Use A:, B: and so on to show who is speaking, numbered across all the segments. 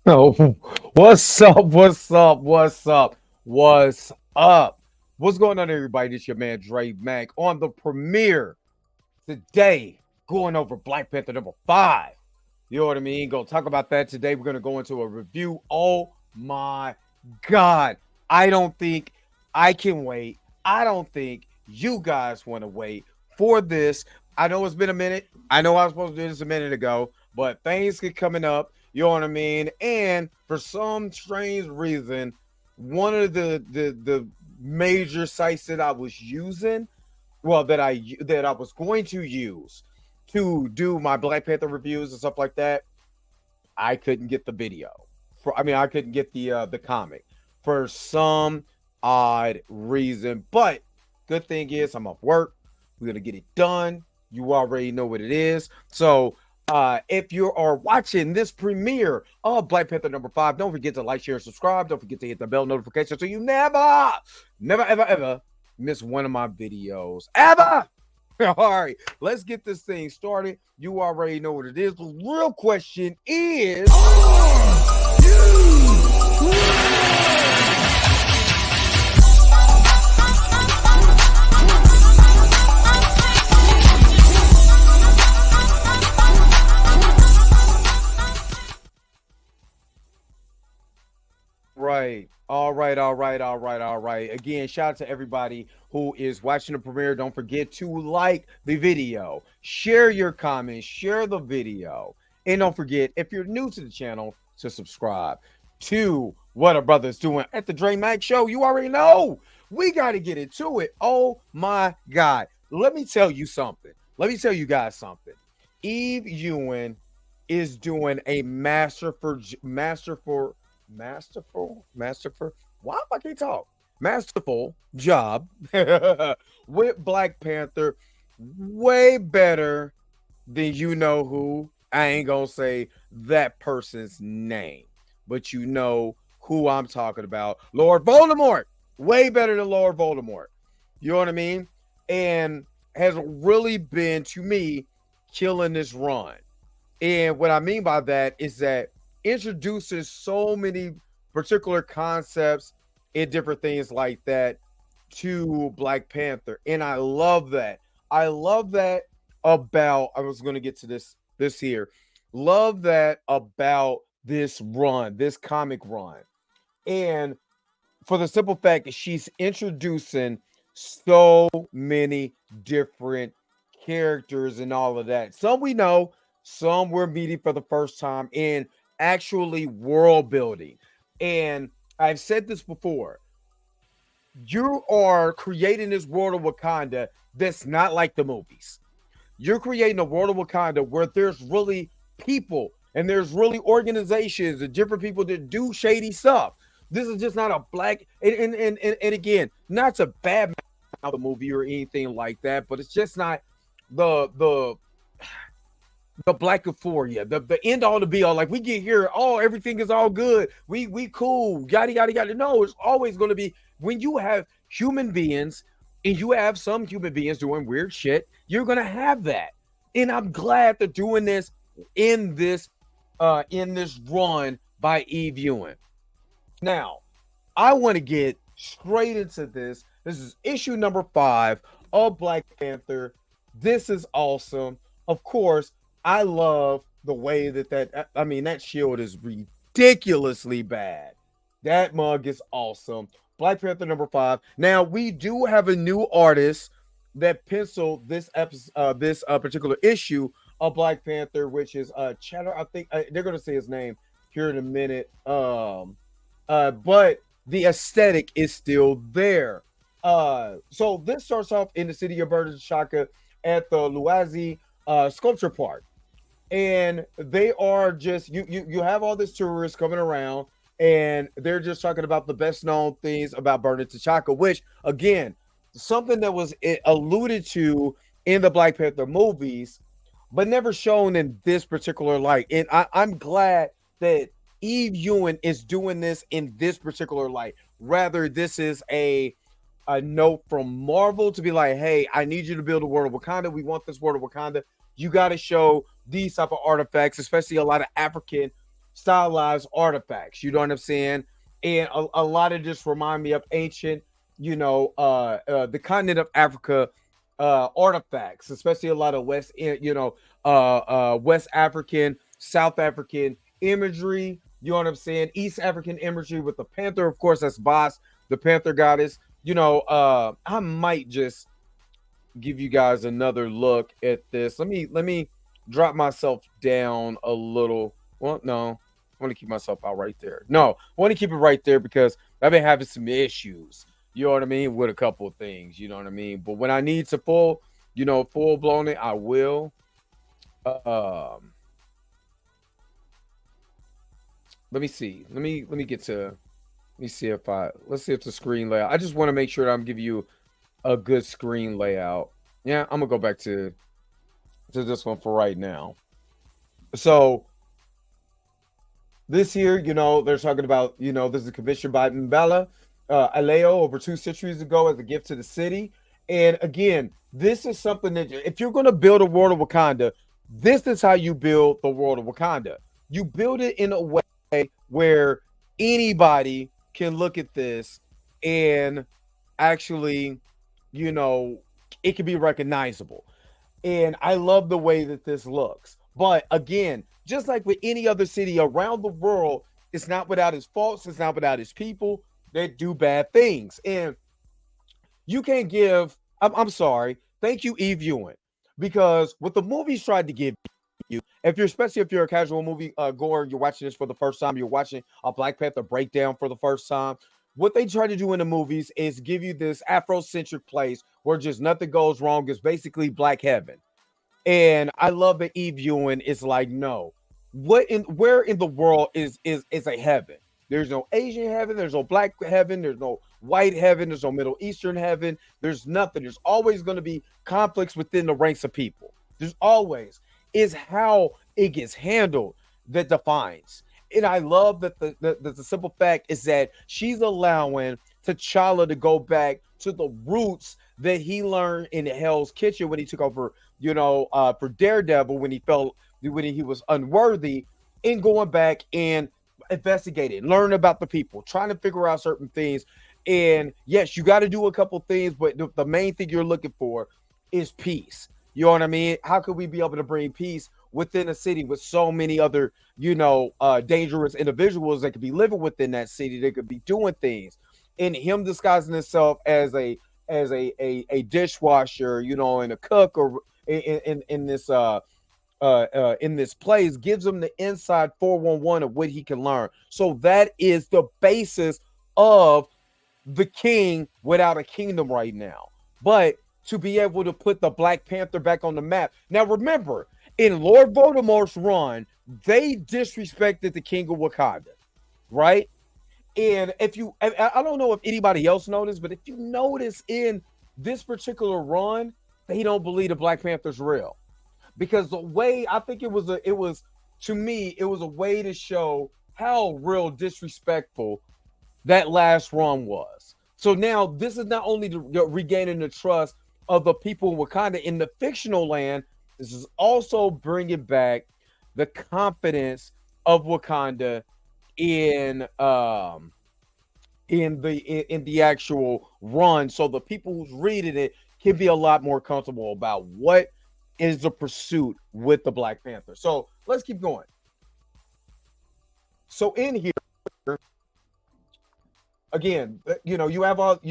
A: Oh, what's up? What's up? What's up? What's up? What's going on, everybody? This your man Dre Mac on the premiere today, going over Black Panther #5. You know what I mean? Gonna talk about that today. We're gonna go into a review. Oh my god. I don't think I can wait. I don't think you guys want to wait for this. I know it's been a minute. I know I was supposed to do this a minute ago, but things get coming up. You know what I mean? And for some strange reason, one of the major sites that I was using, well, that I was going to use to do my Black Panther reviews and stuff like that, I couldn't get the video. I couldn't get the comic for some odd reason. But good thing is I'm off work. We're gonna get it done. You already know what it is. So if you are watching this premiere of Black Panther #5, don't forget to like, share, subscribe. Don't forget to hit the bell notification so you never, ever miss one of my videos. Ever! All right, let's get this thing started. You already know what it is. The real question is, right. All right. Again, shout out to everybody who is watching the premiere. Don't forget to like the video, share your comments, share the video, and don't forget, if you're new to the channel, to subscribe to what a brother's doing at the Dre Mac Show. You already know. We got to get into it. Oh my God. Let me tell you something. Let me tell you guys something. Eve Ewing is doing a masterful. Why I can't talk? Masterful job with Black Panther. Way better than you know who. I ain't gonna say that person's name, but you know who I'm talking about. Lord Voldemort. Way better than Lord Voldemort. You know what I mean? And has really been, to me, killing this run. And what I mean by that is that introduces so many particular concepts and different things like that to Black Panther. And I love that. I love that about, I was going to get to this here. Love that about this run, this comic run. And for the simple fact that she's introducing so many different characters and all of that. Some we know, some we're meeting for the first time, and actually world building. And I've said this before, you are creating this world of Wakanda that's not like the movies. You're creating a world of Wakanda where there's really people and there's really organizations and different people that do shady stuff. This is just not a black and again, not to bad mouth the movie or anything like that, but it's just not the the black euphoria, the end all to be all. Like we get here, oh, everything is all good. We cool, yada yada yada. No, it's always going to be when you have human beings and you have some human beings doing weird shit, you're gonna have that. And I'm glad they're doing this in this run by Eve Ewing. Now, I want to get straight into this. This is issue #5 of Black Panther. This is awesome. Of course, I love the way that shield is ridiculously bad. That mug is awesome. Black Panther #5. Now we do have a new artist that penciled this episode, this particular issue of Black Panther, which is Chatter. I think they're gonna say his name here in a minute. But the aesthetic is still there. So this starts off in the city of Burton Shaka at the Luazi Sculpture Park, and they are just you have all these tourists coming around, and they're just talking about the best known things about Burton T'Chaka, which again, something that was alluded to in the Black Panther movies, but never shown in this particular light. And I'm glad that Eve Ewing is doing this in this particular light. Rather, this is a note from Marvel to be like, hey, I need you to build a world of Wakanda. We want this world of Wakanda. You got to show these type of artifacts, especially a lot of African stylized artifacts. You know what I'm saying? And a lot of this remind me of ancient, the continent of Africa artifacts, especially a lot of West African, South African imagery. You know what I'm saying? East African imagery with the panther, of course, that's Boss, the panther goddess. I might just give you guys another look at this. Let me drop myself down a little. Well, no, I want to keep myself out right there. No, I want to keep it right there because I've been having some issues. You know what I mean? With a couple of things, you know what I mean? But when I need to full blown it, I will. Um, let me see. Let me get to. Let me see if let's see if the screen layout. I just want to make sure that I'm giving you a good screen layout. Yeah, I'm gonna go back to this one for right now. So this here, they're talking about, this is commissioned by Mbala Aleo over 2 centuries ago as a gift to the city. And again, this is something that if you're going to build a world of Wakanda, this is how you build the world of Wakanda. You build it in a way where anybody can look at this and actually, it can be recognizable. And I love the way that this looks. But again, just like with any other city around the world, it's not without its faults, it's not without its people that do bad things. And you can't give, I'm sorry, thank you, Eve Ewing, because what the movies tried to give you, especially if you're a casual movie goer, you're watching this for the first time, you're watching a Black Panther breakdown for the first time. What they try to do in the movies is give you this Afrocentric place where just nothing goes wrong. It's basically black heaven. And I love that Eve Ewing is like, no, where in the world is a heaven? There's no Asian heaven, there's no black heaven, there's no white heaven, there's no Middle Eastern heaven, there's nothing. There's always going to be conflicts within the ranks of people. There's always is how it gets handled that defines. And I love that the simple fact is that she's allowing T'Challa to go back to the roots that he learned in Hell's Kitchen when he took over, for Daredevil when he was unworthy, in going back and investigating, learning about the people, trying to figure out certain things. And yes, you got to do a couple things, but the main thing you're looking for is peace. You know what I mean? How could we be able to bring peace within a city with so many other, dangerous individuals that could be living within that city? They could be doing things. And him disguising himself as a dishwasher, and a cook, or in this place, gives him the inside 411 of what he can learn. So that is the basis of the king without a kingdom right now. But to be able to put the Black Panther back on the map. Now remember, in Lord Voldemort's run, they disrespected the king of Wakanda, right? And I don't know if anybody else noticed, but if you notice in this particular run, they don't believe the Black Panther's real. Because the way, I think it was to me, it was a way to show how real disrespectful that last run was. So now this is not only regaining the trust of the people in Wakanda in the fictional land, this is also bringing back the confidence of Wakanda in the actual run, so the people who's reading it can be a lot more comfortable about what is the pursuit with the Black Panther. So let's keep going. So in here, again, you have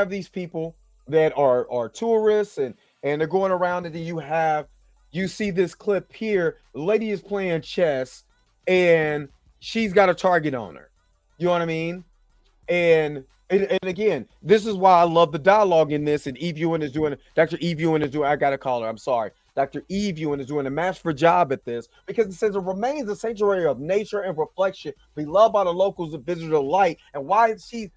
A: these people that are tourists and they're going around, and then you see this clip here. The lady is playing chess and she's got a target on her. You know what I mean? And again, this is why I love the dialogue in this. And Dr. Eve Ewing is doing, I gotta call her, I'm sorry. Dr. Eve Ewing is doing a masterful job at this, because it says it remains a sanctuary of nature and reflection, beloved by the locals and visitors alike. And why the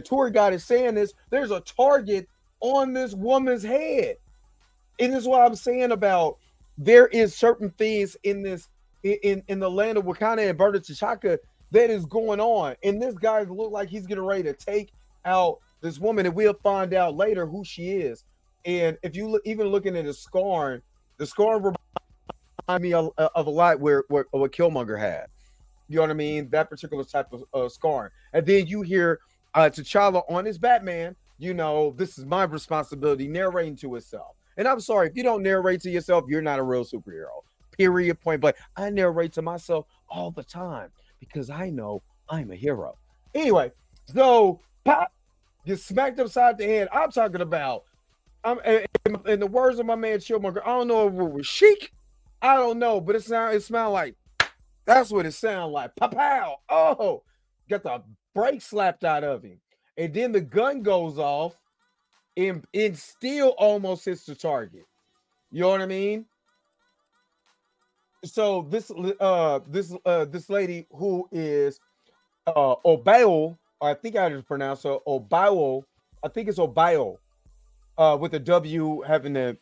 A: tour guide is saying this, there's a target on this woman's head. And this is what I'm saying about there is certain things in this in the land of Wakanda and Berta T'Chaka that is going on. And this guy look like he's getting ready to take out this woman, and we'll find out later who she is. And if you even looking at the scarn remind me of a lot where what Killmonger had. You know what I mean? That particular type of scarring. And then you hear T'Challa on his Batman, this is my responsibility, narrating to himself. And I'm sorry, if you don't narrate to yourself, you're not a real superhero. Period, point blank. I narrate to myself all the time because I know I'm a hero. Anyway, so pop, get smacked upside the head. I'm talking about, in the words of my man Chillmonger, I don't know if it was chic. I don't know, but it smelled like, that's what it sounded like. Pow! Oh, got the brake slapped out of him. And then the gun goes off and it still almost hits the target. You know what I mean? So this lady who is Obao, I think I just pronounced her Obao. I think it's Obao, with the W having the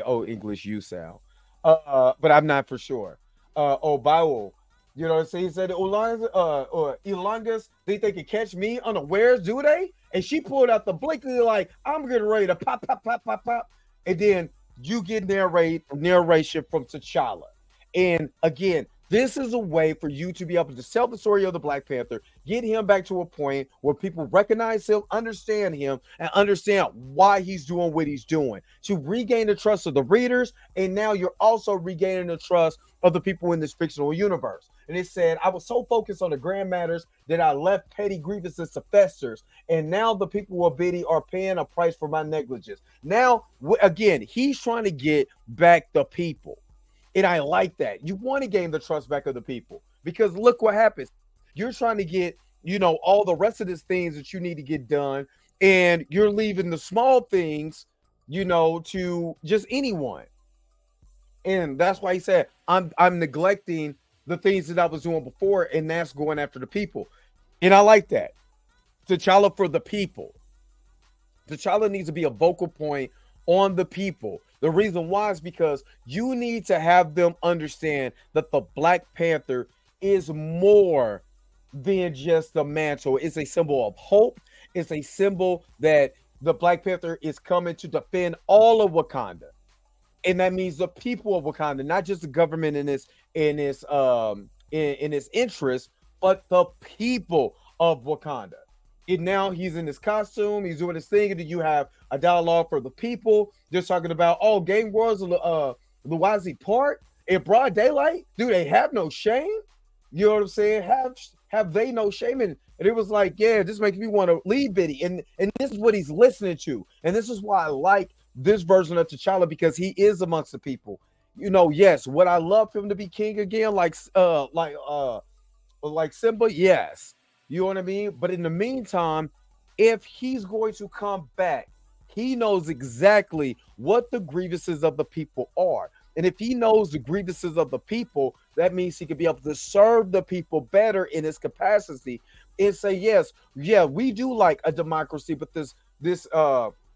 A: old English U sound. But I'm not for sure. Obao. You know what I'm saying? He said Elangas, think they can catch me unawares, do they? And she pulled out the blinker like, I'm getting ready to pop, pop, pop, pop, pop. And then you get narration from T'Challa. And again, this is a way for you to be able to tell the story of the Black Panther, get him back to a point where people recognize him, understand him, and understand why he's doing what he's doing, to regain the trust of the readers. And now you're also regaining the trust of the people in this fictional universe. And it said, I was so focused on the grand matters that I left petty grievances to festers. And now the people of Biddy are paying a price for my negligence. Now, again, he's trying to get back the people. And I like that. You want to gain the trust back of the people because look what happens. You're trying to get, all the rest of these things that you need to get done. And you're leaving the small things, to just anyone. And that's why he said, I'm neglecting the things that I was doing before. And that's going after the people. And I like that. T'Challa for the people. T'Challa needs to be a vocal point on the people. The reason why is because you need to have them understand that the Black Panther is more than just the mantle. It's a symbol of hope. It's a symbol that the Black Panther is coming to defend all of Wakanda. And that means the people of Wakanda, not just the government in its interest, but the people of Wakanda. And now he's in his costume, he's doing his thing, and then you have a dialogue for the people. They're talking about, Game Wars Luwazi Park in broad daylight. Do they have no shame? You know what I'm saying? Have they no shame? And it was like, yeah, this makes me want to leave Biddy. And this is what he's listening to. And this is why I like this version of T'Challa, because he is amongst the people. Yes, would I love him to be king again, like Simba? Yes. You know what I mean? But in the meantime, if he's going to come back, he knows exactly what the grievances of the people are. And if he knows the grievances of the people, that means he can be able to serve the people better in his capacity and say, yes, yeah, we do like a democracy, but this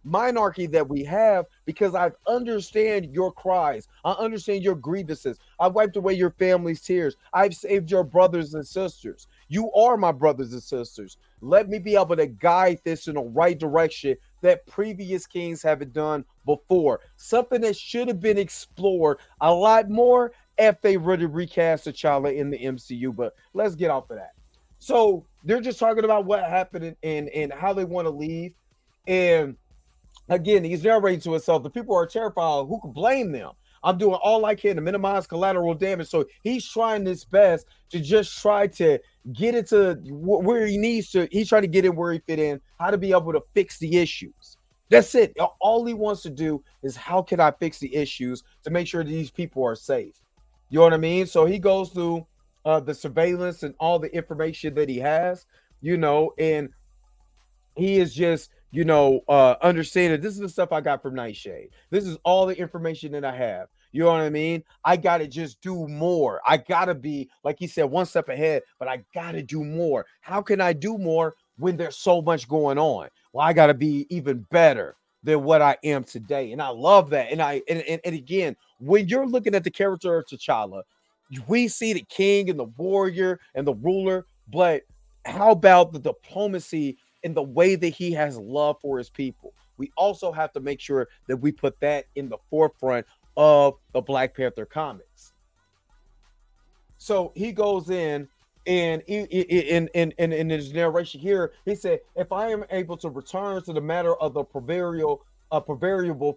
A: monarchy that we have, because I understand your cries, I understand your grievances, I've wiped away your family's tears, I've saved your brothers and sisters. You are my brothers and sisters. Let me be able to guide this in the right direction that previous kings haven't done before. Something that should have been explored a lot more if they really recast T'Challa in the MCU. But let's get off of that. So they're just talking about what happened and how they want to leave. And again, he's narrating to himself. The people are terrified. Who can blame them? I'm doing all I can to minimize collateral damage. So he's trying his best to just try to get into where he needs to. He's trying to get in where he fit in, how to be able to fix the issues. That's it. All he wants to do is how can I fix the issues to make sure these people are safe? You know what I mean? So he goes through the surveillance and all the information that he has, and he is just, understanding this is the stuff I got from Nightshade. This is all the information that I have. You know what I mean? I got to just do more. I got to be, like he said, one step ahead, but I got to do more. How can I do more when there's so much going on? Well, I got to be even better than what I am today. And I love that. And again, when you're looking at the character of T'Challa, we see the king and the warrior and the ruler, but how about the diplomacy in the way that he has love for his people? We also have to make sure that we put that in the forefront of the Black Panther comics. So he goes in and in his narration here, he said, if I am able to return to the matter of the proverbial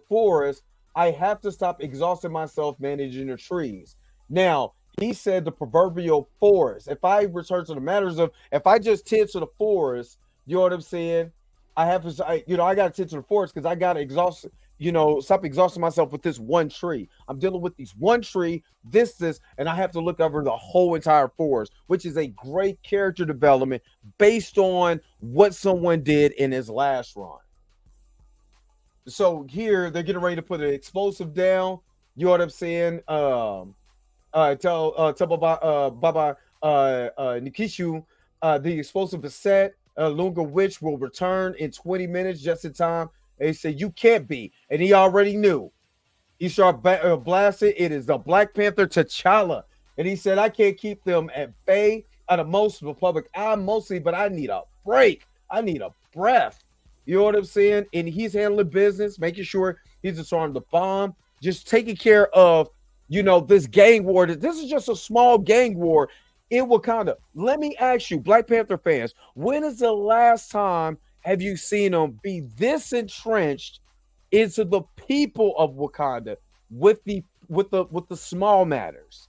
A: forest, I have to stop exhausting myself managing the trees. Now, he said the proverbial forest. If I return to the matters of, if I just tend to the forest, you know what I'm saying? I have to, I got to tend to the forest because I got to exhaust, stop exhausting myself with this one tree. I'm dealing with these one tree, this, and I have to look over the whole entire forest, which is a great character development based on what someone did in his last run. So here they're getting ready to put an explosive down. You know what I'm saying? Tell Baba Nikishu the explosive is set. Lunga Witch will return in 20 minutes just in time. And he said, you can't be. And he already knew. He started blasting. It is the Black Panther T'Challa. And he said, I can't keep them at bay out of most of the public eye, mostly, but I need a break. I need a breath. You know what I'm saying? And he's handling business, making sure he's disarmed the bomb, just taking care of, this gang war. This is just a small gang war in Wakanda. Let me ask you, Black Panther fans, when is the last time have you seen them be this entrenched into the people of Wakanda with the small matters?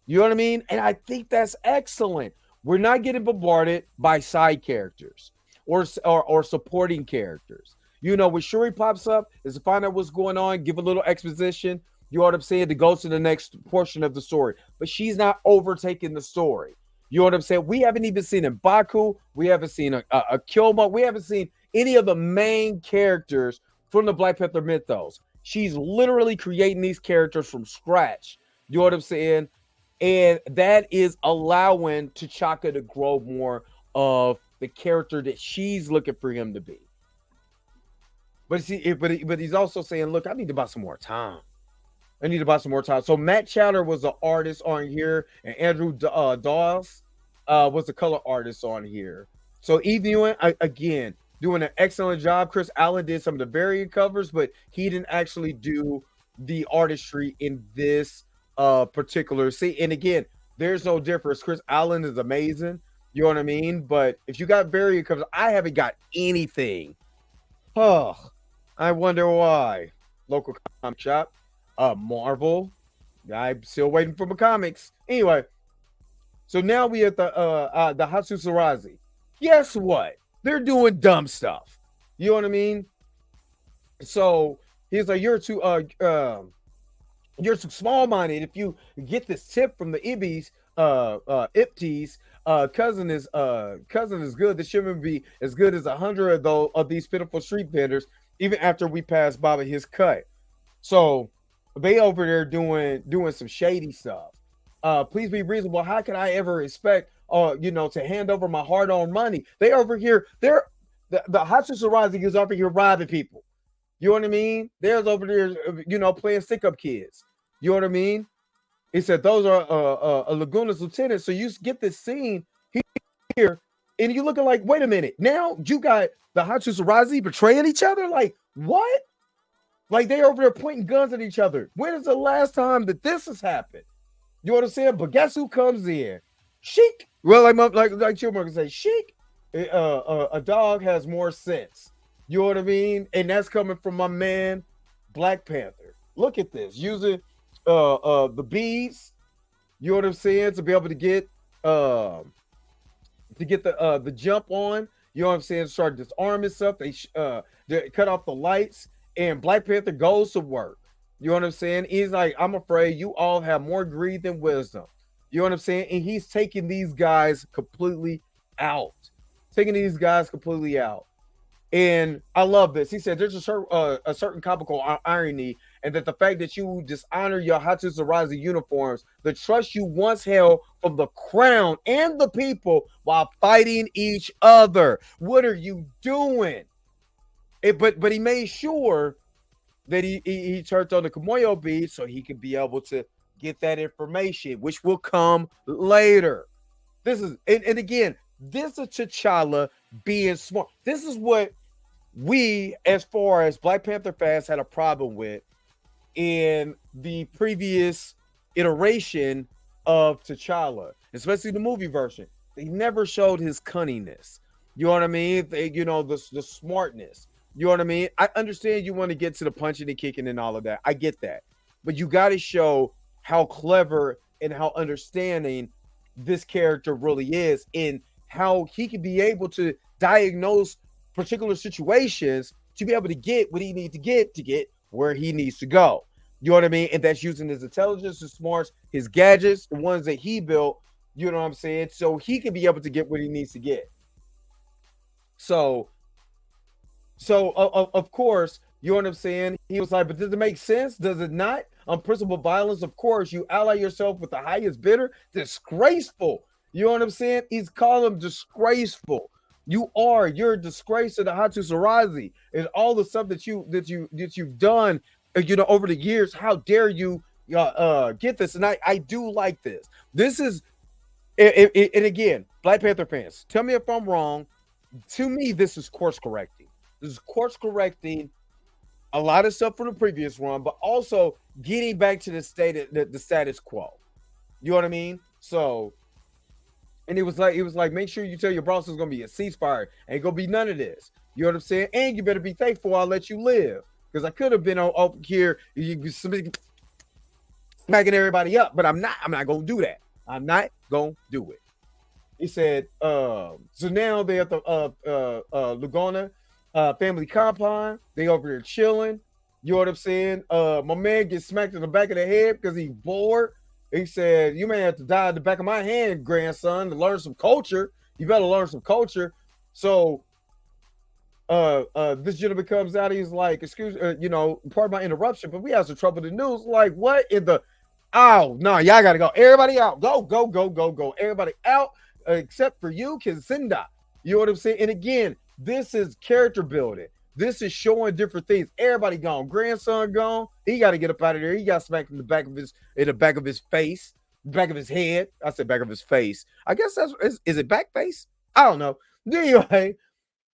A: You know what I mean? And I think that's excellent. We're not getting bombarded by side characters or supporting characters. When Shuri pops up, is to find out what's going on, give a little exposition, you know what I'm saying, to go to the next portion of the story. But she's not overtaking the story. You know what I'm saying? We haven't even seen M'Baku. We haven't seen a Kivu'Ma. We haven't seen any of the main characters from the Black Panther mythos. She's literally creating these characters from scratch. You know what I'm saying? And that is allowing T'Chaka to grow more of the character that she's looking for him to be. But see, but he's also saying, look, I need to buy some more time. So Matt Chatter was the artist on here, and Andrew Dawes was the color artist on here. So Eve again, doing an excellent job. Chris Allen did some of the variant covers, but he didn't actually do the artistry in this particular. See, and again, there's no difference. Chris Allen is amazing. You know what I mean? But if you got variant covers, I haven't got anything. Oh, I wonder why. Local comic shop. Marvel. I'm still waiting for my comics. Anyway, so now we at the Hatsuzurazi. Guess what? They're doing dumb stuff. You know what I mean? So he's like, you're too small-minded. If you get this tip from the Ibis, Ipties, cousin is good. This shouldn't be as good as 100 of these pitiful street vendors, even after we pass Baba his cut. So they over there doing some shady stuff. Please be reasonable. How can I ever expect to hand over my hard-earned money? They over here, the Hatsuzurazi is over here robbing people. You know what I mean? There's over there, playing stick-up kids. You know what I mean? He said those are Laguna's lieutenants. So you get this scene here, and you're looking like, wait a minute. Now you got the Hatsuzurazi betraying each other? Like, what? Like they over there pointing guns at each other. When is the last time that this has happened? You know what I'm saying? But guess who comes in? Sheik. Well, like Children can say, Sheik. A dog has more sense. You know what I mean? And that's coming from my man, Black Panther. Look at this. Using the beads, you know what I'm saying, to be able to get the jump on. You know what I'm saying? Start disarming stuff. They cut off the lights. And Black Panther goes to work. You know what I'm saying? He's like, I'm afraid you all have more greed than wisdom. You know what I'm saying? And he's taking these guys completely out. And I love this. He said there's a certain comical irony, and that the fact that you dishonor your Hatsuzurazi uniforms, the trust you once held from the crown and the people while fighting each other. What are you doing? But he made sure that he turned on the Kimoyo bead so he could be able to get that information, which will come later. This is and again, this is T'Challa being smart. This is what we, as far as Black Panther fans, had a problem with in the previous iteration of T'Challa, especially the movie version. They never showed his cunningness. You know what I mean? The smartness. You know what I mean? I understand you want to get to the punching and kicking and all of that. I get that. But you got to show how clever and how understanding this character really is, and how he can be able to diagnose particular situations to be able to get what he needs to get where he needs to go. You know what I mean? And that's using his intelligence, his smarts, his gadgets, the ones that he built, you know what I'm saying? So he can be able to get what he needs to get. So, of course, you know what I'm saying? He was like, but does it make sense? Does it not? On principle violence, of course, you ally yourself with the highest bidder. Disgraceful. You know what I'm saying? He's calling him disgraceful. You're a disgrace to the Hatu Sarazi and all the stuff that you've done, over the years. How dare you get this? And I do like this. This is and again, Black Panther fans, tell me if I'm wrong. To me, this is course correcting. This is course correcting a lot of stuff from the previous one, but also getting back to the status quo. You know what I mean? So, and it was like, make sure you tell your boss it's gonna be a ceasefire. Ain't gonna be none of this. You know what I'm saying? And you better be thankful I'll let you live. Because I could have been over here smacking everybody up, but I'm not. I'm not gonna do that. I'm not gonna do it. He said, so now they're at the Lugona family compound. They over there chilling. You know what I'm saying? My man gets smacked in the back of the head because he's bored. He said, you may have to die in the back of my hand, grandson, to learn some culture. You better learn some culture. So this gentleman comes out. He's like, excuse, pardon my interruption, but we have some trouble with the news. Like, what in the, oh, no, y'all got to go. Everybody out. Go, go, go, go, go. Everybody out except for you, Kinzinda. You know what I'm saying? And again, this is character building. This is showing different things. Everybody gone. Grandson gone. He got to get up out of there. He got smacked in the back of his face, back of his head. I said back of his face. I guess is it back face? I don't know. Anyway,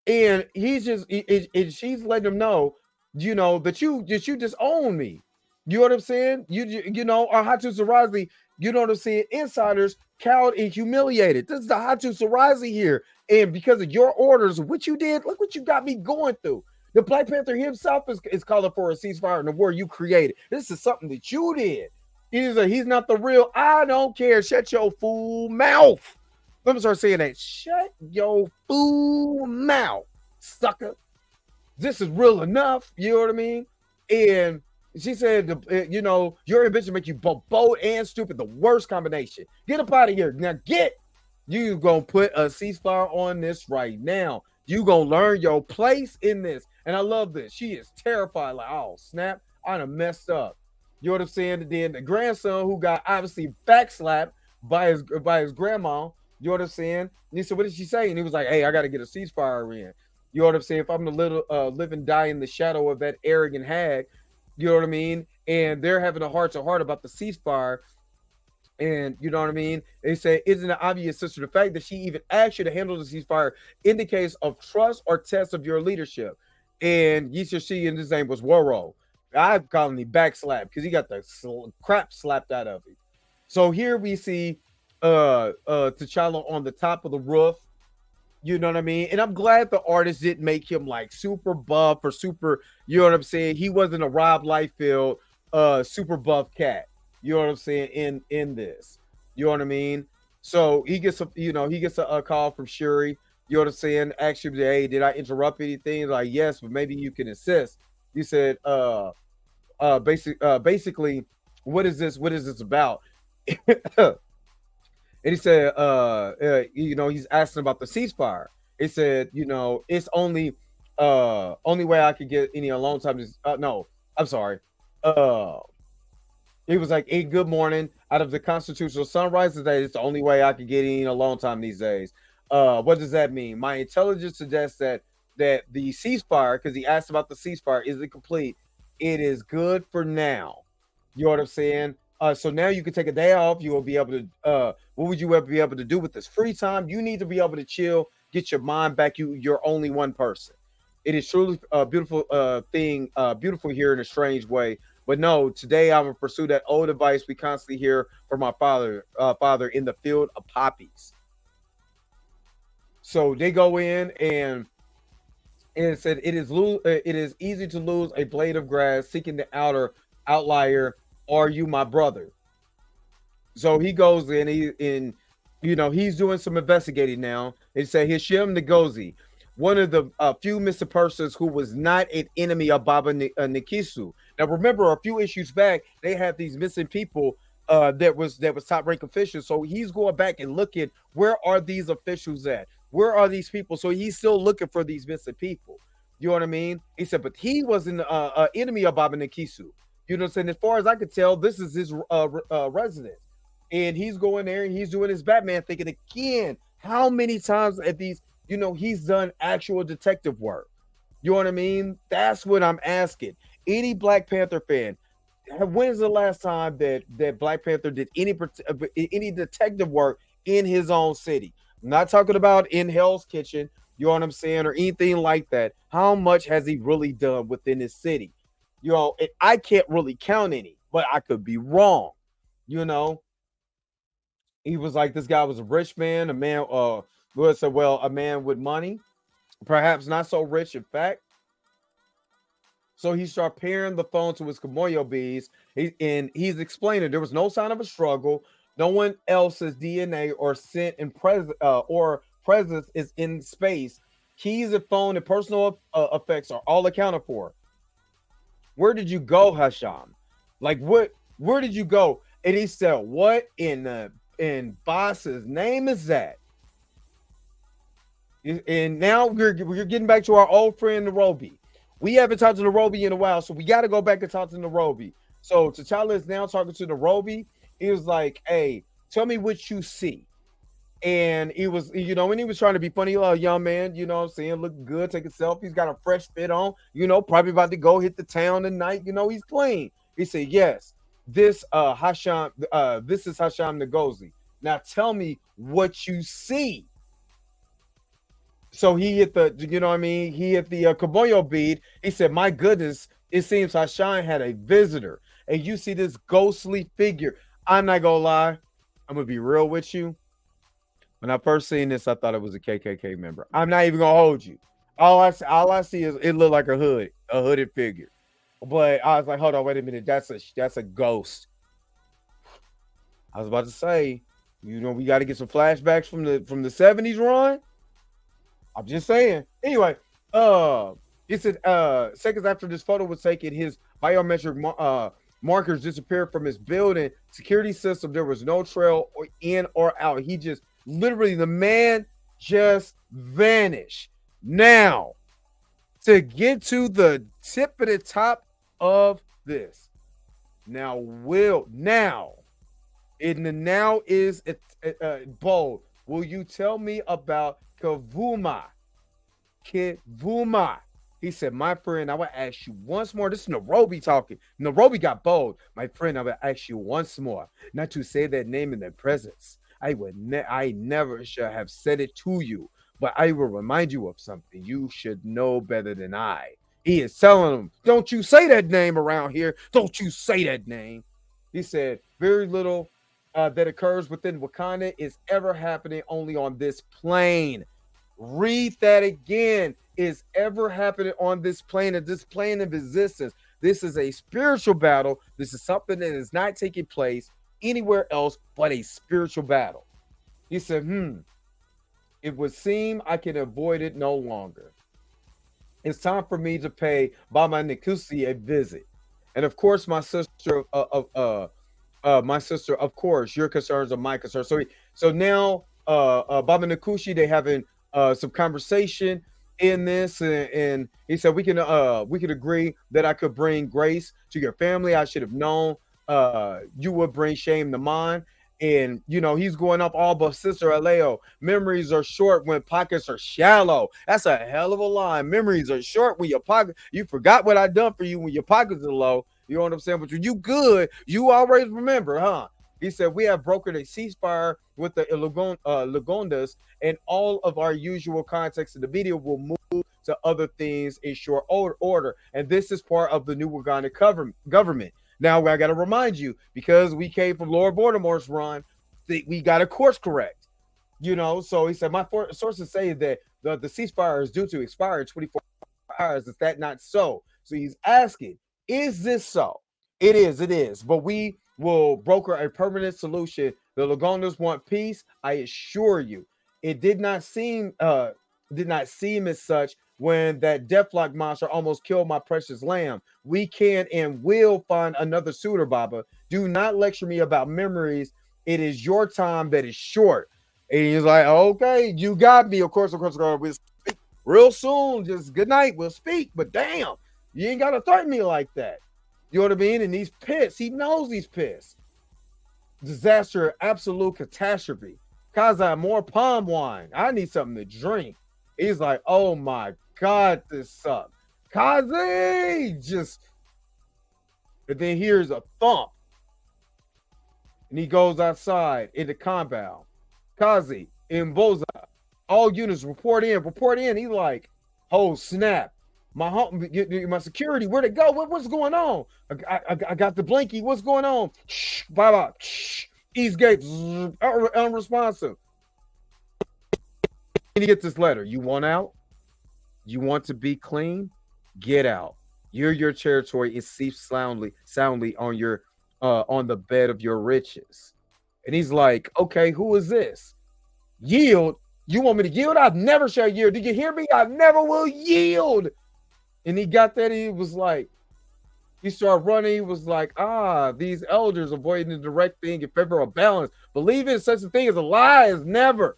A: and she's letting him know, that you disown me. You know what I'm saying? Our Hatu Sarazi, you know what I'm saying? Insiders cowed and humiliated. This is the Hatu Sarazi here. And because of your orders, what you did, look what you got me going through. The Black Panther himself is calling for a ceasefire in the war you created. This is something that you did. He's not the real. I don't care. Shut your fool mouth. Let me start saying that. Shut your fool mouth, sucker. This is real enough. You know what I mean? And she said, your ambition make you both bold and stupid. The worst combination. Get up out of here. Now get. You gonna put a ceasefire on this right now. You gonna learn your place in this. And I love this. She is terrified. Like, oh, snap. I done messed up. You know what I'm saying? And then the grandson, who got obviously backslapped by his grandma. You know what I'm saying? And he said, what did she say? And he was like, hey, I got to get a ceasefire in. You know what I'm saying? If I'm to live and die in the shadow of that arrogant hag, you know what I mean? And they're having a heart-to-heart about the ceasefire. And you know what I mean? They say, isn't it obvious, sister, the fact that she even asked you to handle the ceasefire indicates of trust or test of your leadership. And Yisha Shi, and his name was Woro. I call him the backslap because he got the crap slapped out of him. So here we see T'Challa on the top of the roof. You know what I mean? And I'm glad the artist didn't make him like super buff or super, you know what I'm saying? He wasn't a Rob Liefeld super buff cat. You know what I'm saying? In this. You know what I mean? So he gets a call from Shuri. You know what I'm saying? Actually, hey, did I interrupt anything? Like, yes, but maybe you can assist. You said basically, what is this about? And he said, he's asking about the ceasefire. He said, it's only way I could get any alone time is no, I'm sorry. He was like, hey, good morning. Out of the constitutional sunrise today, it's the only way I could get any alone time these days. What does that mean? My intelligence suggests that the ceasefire, because he asked about the ceasefire, is it complete? It is good for now. You know what I'm saying? So now you can take a day off. You will be able to. What would you ever be able to do with this free time? You need to be able to chill, get your mind back. You're only one person. It is truly a beautiful thing. Beautiful here in a strange way. But no, today I'm gonna pursue that old advice we constantly hear from my father in the field of poppies. So they go in and it said it is easy to lose a blade of grass seeking the outer outlier. Are you my brother? So he goes in, he's doing some investigating now. They say Hisham Ngozi, one of the few missing persons who was not an enemy of Baba Nikisu. Now remember, a few issues back, they had these missing people that was top rank officials. So he's going back and looking, where are these officials at? Where are these people? So he's still looking for these missing people. You know what I mean? He said, but he wasn't an enemy of Baba Nikisu. You know what I'm saying? As far as I could tell, this is his residence. And he's going there and he's doing his Batman thinking again. How many times at these, he's done actual detective work? You know what I mean? That's what I'm asking. Any Black Panther fan, when's the last time that Black Panther did any detective work in his own city? I'm not talking about in Hell's Kitchen, you know what I'm saying, or anything like that. How much has he really done within his city? I can't really count any, but I could be wrong. You know, he was like, this guy was a rich man, a man, a man with money, perhaps not so rich, in fact. So he started pairing the phone to his Kimoyo beads, and he's explaining there was no sign of a struggle. No one else's DNA or scent and presence is in space. Keys and phone and personal effects are all accounted for. Where did you go, Hasham? Like what? Where did you go? And he said, "What in boss's name is that?" And now we're getting back to our old friend Nairobi. We haven't talked to Nairobi in a while, so we got to go back and talk to Nairobi. So T'Challa is now talking to Nairobi. He was like, "Hey, tell me what you see." And he was, when he was trying to be funny, young man, you know what I'm saying, look good, taking selfies, got a fresh fit on, probably about to go hit the town tonight, he's clean. He said, yes, this this is Hasham Ngozi. Now tell me what you see. So he hit the, he hit the Kaboyo bead. He said, my goodness, it seems Hasham had a visitor. And you see this ghostly figure. I'm not gonna lie, I'm gonna be real with you. When I first seen this, I thought it was a KKK member. I'm not even gonna hold you. All I see is it looked like a hooded figure. But I was like, hold on, wait a minute, that's a ghost. I was about to say, we got to get some flashbacks from the 70s run. I'm just saying. Anyway, it said seconds after this photo was taken, his biometric markers disappeared from his building security system. There was no trail or in or out. He just literally, the man just vanished. Now, to get to the tip of the top of this, now is bold. Will you tell me about Kivu'Ma? Kivu'Ma. He said, my friend, I will ask you once more. This is Nairobi talking. Nairobi got bold. My friend, I will ask you once more not to say that name in their presence. I never should have said it to you, but I will remind you of something. You should know better than I. He is telling him, don't you say that name around here. Don't you say that name. He said, very little that occurs within Wakanda is ever happening only on this plane. Read that again. Is ever happening on this plane of existence. This is a spiritual battle. This is something that is not taking place anywhere else but a spiritual battle. He said, it would seem I can avoid it no longer. It's time for me to pay Baba Nikusi a visit. And of course, my sister, of course, your concerns are my concerns. So now, Baba Nikushi, they having some conversation in this, and he said we can agree that I could bring grace to your family. I should have known you would bring shame to mine. And he's going up all but Sister Aleo. Memories are short when pockets are shallow. That's a hell of a line. Memories are short when you forgot what I done for you when your pockets are low. You know what I'm saying? But when you good, you always remember, huh? He said, we have brokered a ceasefire with the Lugondas, and all of our usual contacts in the media will move to other things in short order. And this is part of the new Uganda government. Now, I got to remind you, because we came from Lord Baltimore's run, we got to course correct. So he said, my sources say that the ceasefire is due to expire in 24 hours. Is that not so? So he's asking, is this so? It is. But we will broker a permanent solution. The Lugandans want peace. I assure you. It did not seem as such when that Deathlock monster almost killed my precious lamb. We can and will find another suitor, Baba. Do not lecture me about memories. It is your time that is short. And he's like, okay, you got me. Of course, we'll speak real soon. Just good night. We'll speak. But damn, you ain't got to threaten me like that. You know what I mean? And he's pissed. He knows he's pissed. Disaster, absolute catastrophe. Kaza, more palm wine. I need something to drink. He's like, oh my God, this sucks. Kazi, and then here's a thump. And he goes outside in the compound. Kazi, in Boza, all units report in. He's like, oh snap. My security, where'd it go? What's going on? I got the blinky. What's going on? Shh, bye. Shh. East gate, unresponsive. And he gets this letter. You want out? You want to be clean? Get out. Your territory is sleep soundly on your on the bed of your riches. And he's like, okay, who is this? Yield. You want me to yield? I never shall yield. Did you hear me? I never will yield. And he got that. He was like, he started running. He was like, these elders avoiding the direct thing in favor of balance. Believing such a thing as a lie is never.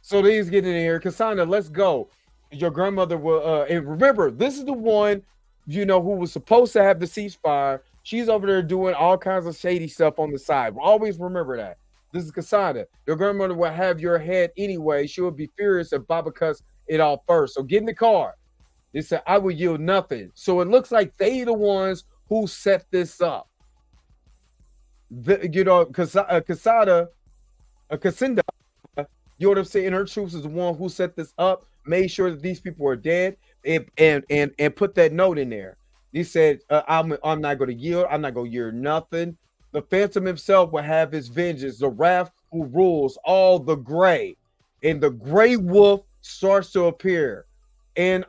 A: So he's getting in here. Cassandra, let's go. Your grandmother will, and remember, this is the one, who was supposed to have the ceasefire. She's over there doing all kinds of shady stuff on the side. Always remember that. This is Cassandra. Your grandmother will have your head anyway. She will be furious if Baba cuts it all first. So get in the car. They said, I will yield nothing. So it looks like they the ones who set this up. Cassandra, Cassinda, you know what I'm saying? Her troops is the one who set this up, made sure that these people are dead, and put that note in there. He said, I'm not going to yield. I'm not going to yield nothing. The Phantom himself will have his vengeance. The wrath who rules all the gray. And the gray wolf starts to appear. And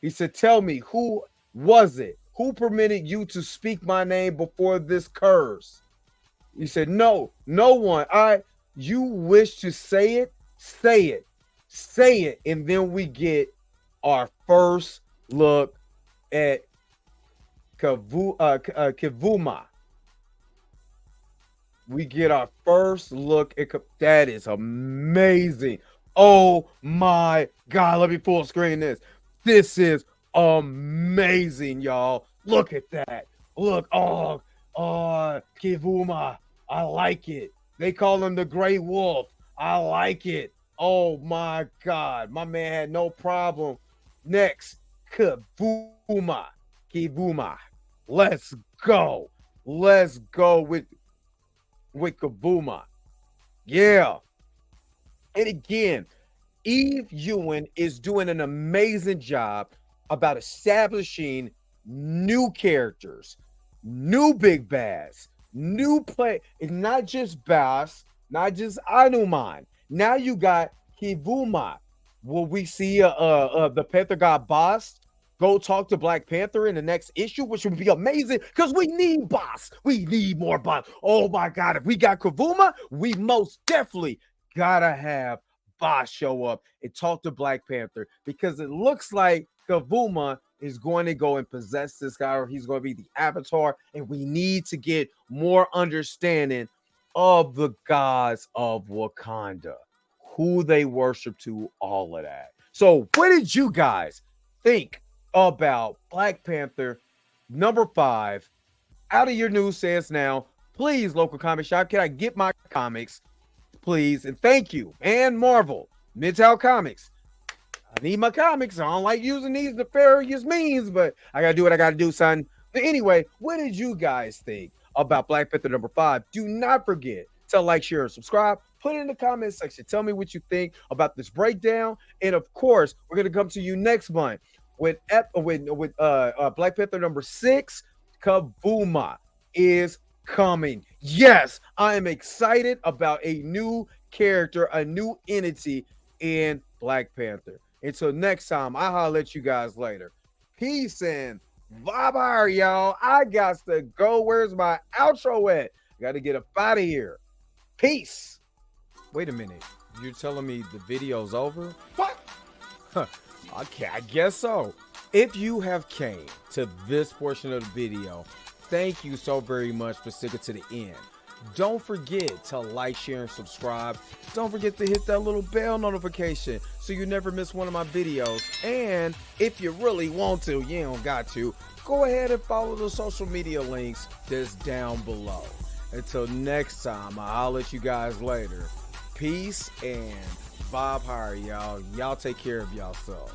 A: he said, tell me, who was it? Who permitted you to speak my name before this curse? He said, no one. You wish to say it? Say it. And then we get our first look at Kivu'Ma. We get our first look at that is amazing. Oh my God, let me full screen this. This is amazing, y'all. Look at that. Look, Kivu'Ma. I like it. They call him the Gray Wolf. I like it. Oh my God. My man had no problem. Next, Kivu'Ma. Let's go. Let's go with Kivu'Ma. Yeah. And again, Eve Ewing is doing an amazing job about establishing new characters, new big bads, new play. It's not just Bass, not just Anuman. Now you got Kivu'Ma. Will we see the Panther God boss go talk to Black Panther in the next issue, which would be amazing because we need boss. We need more boss. Oh my God. If we got Kivu'Ma, we most definitely gotta have boss show up and talk to Black Panther because it looks like Kivu'Ma is going to go and possess this guy, or he's going to be the avatar, and we need to get more understanding of the gods of Wakanda, who they worship to, all of that. So what did you guys think about Black Panther #5 out of your news stands now? Please, local comic shop, can I get my comics, please? And thank you. And Marvel, Midtown Comics. I need my comics. I don't like using these nefarious means, but I gotta do what I gotta do, son. But anyway, what did you guys think about Black Panther #5? Do not forget to like, share, and subscribe. Put it in the comment section. Tell me what you think about this breakdown. And of course, we're gonna come to you next month with Black Panther number 6. Kivu'Ma is coming. Yes, I am excited about a new character, a new entity in Black Panther. Until next time, I'll holler at you guys later. Peace and bye-bye, y'all. I got to go. Where's my outro at? Got to get up out of here. Peace. Wait a minute. You're telling me the video's over? What? Okay, I guess so. If you have came to this portion of the video, thank you so very much for sticking to the end. Don't forget to like, share, and subscribe. Don't forget to hit that little bell notification so you never miss one of my videos. And if you really want to, you don't got to, go ahead and follow the social media links that's down below. Until next time, I'll let you guys later. Peace and Bob Hire, y'all. Y'all take care of yourselves.